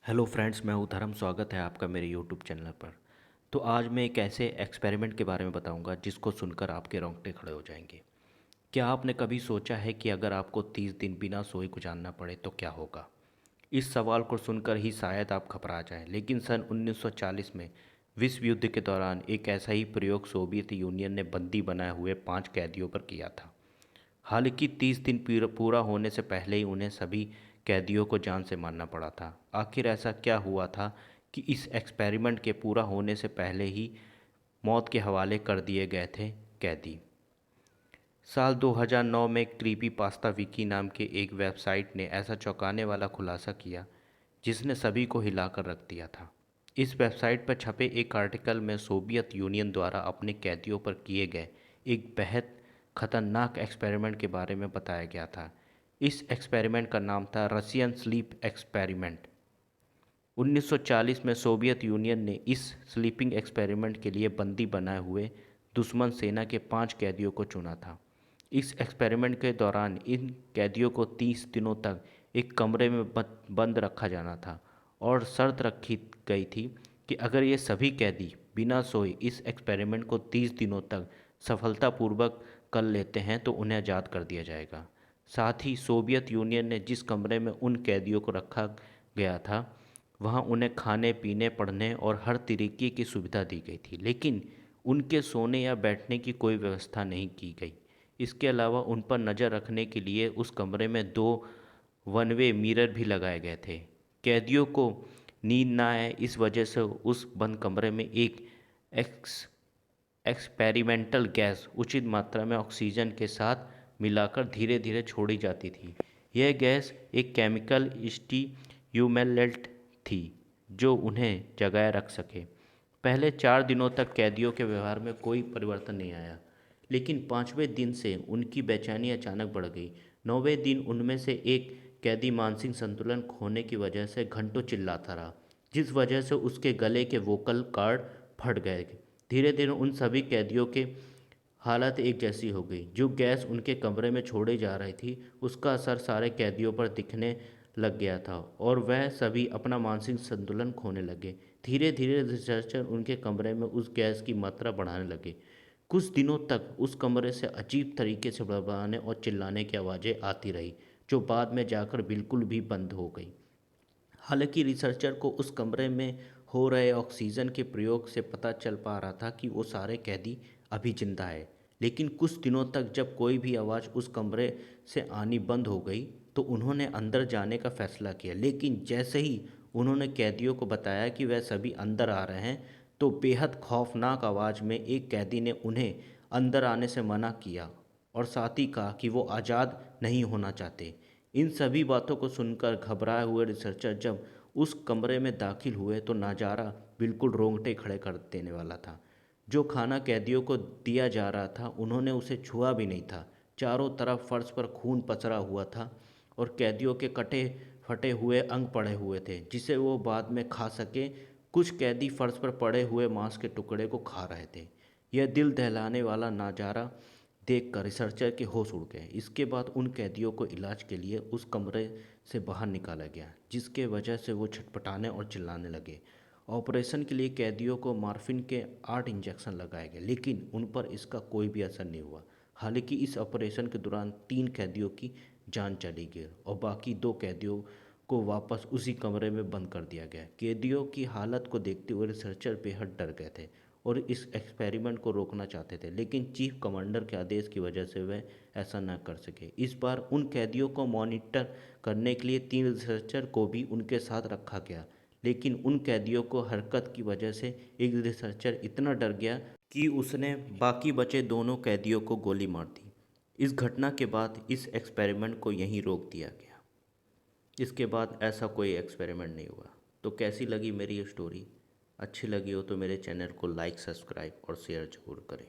Hello friends, मैं हूँ धर्म। स्वागत है आपका मेरे यूट्यूब चैनल पर। तो आज मैं एक ऐसे एक्सपेरिमेंट के बारे में बताऊंगा जिसको सुनकर आपके रोंगटे खड़े हो जाएंगे। क्या आपने कभी सोचा है कि अगर आपको 30 दिन बिना सोए गुजारना पड़े तो क्या होगा? इस सवाल को सुनकर ही शायद आप घबरा जाएं, लेकिन सन 1940 में विश्व युद्ध के दौरान एक ऐसा ही प्रयोग सोवियत यूनियन ने बंदी बनाए हुए 5 कैदियों पर किया था। हालांकि 30 दिन पूरा होने से पहले ही उन्हें सभी कैदियों को जान से मारना पड़ा था। आखिर ऐसा क्या हुआ था कि इस एक्सपेरिमेंट के पूरा होने से पहले ही मौत के हवाले कर दिए गए थे कैदी? साल 2009 में क्रीपी पास्ता विकी नाम के एक वेबसाइट ने ऐसा चौंकाने वाला खुलासा किया जिसने सभी को हिलाकर रख दिया था। इस वेबसाइट पर छपे एक आर्टिकल में सोवियत यूनियन द्वारा अपने कैदियों पर किए गए एक बेहद खतरनाक एक्सपेरिमेंट के बारे में बताया गया था। इस एक्सपेरिमेंट का नाम था रशियन स्लीप एक्सपेरिमेंट। 1940 में सोवियत यूनियन ने इस स्लीपिंग एक्सपेरिमेंट के लिए बंदी बनाए हुए दुश्मन सेना के 5 कैदियों को चुना था। इस एक्सपेरिमेंट के दौरान इन कैदियों को 30 दिनों तक एक कमरे में बंद रखा जाना था और शर्त रखी गई थी कि अगर ये सभी कैदी बिना सोए इस एक्सपेरिमेंट को 30 दिनों तक सफलतापूर्वक कर लेते हैं तो उन्हें आज़ाद कर दिया जाएगा। साथ ही सोवियत यूनियन ने जिस कमरे में उन कैदियों को रखा गया था वहाँ उन्हें खाने पीने पढ़ने और हर तरीके की सुविधा दी गई थी, लेकिन उनके सोने या बैठने की कोई व्यवस्था नहीं की गई। इसके अलावा उन पर नज़र रखने के लिए उस कमरे में 2 वन वे मिरर भी लगाए गए थे। कैदियों को नींद ना आए इस वजह से उस बंद कमरे में एक एक्स एक्सपेरिमेंटल गैस उचित मात्रा में ऑक्सीजन के साथ मिलाकर धीरे धीरे छोड़ी जाती थी। यह गैस एक केमिकल स्टिम्युलेंट थी जो उन्हें जगाए रख सके। पहले 4 दिनों तक कैदियों के व्यवहार में कोई परिवर्तन नहीं आया, लेकिन 5वें दिन से उनकी बेचैनी अचानक बढ़ गई। 9वें दिन उनमें से एक कैदी मानसिक संतुलन खोने की वजह से घंटों चिल्लाता रहा, जिस वजह से उसके गले के वोकल कॉर्ड फट गए। धीरे धीरे उन सभी कैदियों के हालत एक जैसी हो गई। जो गैस उनके कमरे में छोड़ी जा रही थी उसका असर सारे कैदियों पर दिखने लग गया था और वह सभी अपना मानसिक संतुलन खोने लगे। धीरे धीरे रिसर्चर उनके कमरे में उस गैस की मात्रा बढ़ाने लगे। कुछ दिनों तक उस कमरे से अजीब तरीके से बड़बड़ाने और चिल्लाने की आवाज़ें आती रही, जो बाद में जाकर बिल्कुल भी बंद हो गई। हालांकि रिसर्चर को उस कमरे में हो रहे ऑक्सीजन के प्रयोग से पता चल पा रहा था कि वो सारे कैदी अभी जिंदा है, लेकिन कुछ दिनों तक जब कोई भी आवाज़ उस कमरे से आनी बंद हो गई तो उन्होंने अंदर जाने का फैसला किया। लेकिन जैसे ही उन्होंने कैदियों को बताया कि वह सभी अंदर आ रहे हैं तो बेहद खौफनाक आवाज़ में एक कैदी ने उन्हें अंदर आने से मना किया और साथ ही कहा कि वो आज़ाद नहीं होना चाहते। इन सभी बातों को सुनकर घबराए हुए रिसर्चर जब उस कमरे में दाखिल हुए तो नज़ारा बिल्कुल रोंगटे खड़े कर देने वाला था। जो खाना कैदियों को दिया जा रहा था उन्होंने उसे छुआ भी नहीं था। चारों तरफ फर्श पर खून पसरा हुआ था और कैदियों के कटे फटे हुए अंग पड़े हुए थे जिसे वो बाद में खा सके। कुछ कैदी फर्श पर पड़े हुए मांस के टुकड़े को खा रहे थे। यह दिल दहलाने वाला नज़ारा देखकर रिसर्चर के होश उड़ गए। इसके बाद उन कैदियों को इलाज के लिए उस कमरे से बाहर निकाला गया, जिसके वजह से वो छटपटाने और चिल्लाने लगे। ऑपरेशन के लिए कैदियों को मॉर्फिन के 8 इंजेक्शन लगाए गए, लेकिन उन पर इसका कोई भी असर नहीं हुआ। हालांकि इस ऑपरेशन के दौरान 3 कैदियों की जान चली गई और बाकी 2 कैदियों को वापस उसी कमरे में बंद कर दिया गया। कैदियों की हालत को देखते हुए रिसर्चर बेहद डर गए थे और इस एक्सपेरिमेंट को रोकना चाहते थे, लेकिन चीफ कमांडर के आदेश की वजह से वह ऐसा न कर सके। इस बार उन कैदियों को मॉनिटर करने के लिए 3 रिसर्चर को भी उनके साथ रखा गया, लेकिन उन कैदियों को हरकत की वजह से एक रिसर्चर इतना डर गया कि उसने बाकी बचे दोनों कैदियों को गोली मार दी। इस घटना के बाद इस एक्सपेरिमेंट को यहीं रोक दिया गया। इसके बाद ऐसा कोई एक्सपेरिमेंट नहीं हुआ। तो कैसी लगी मेरी ये स्टोरी? अच्छी लगी हो तो मेरे चैनल को लाइक, सब्सक्राइब और शेयर ज़रूर करें।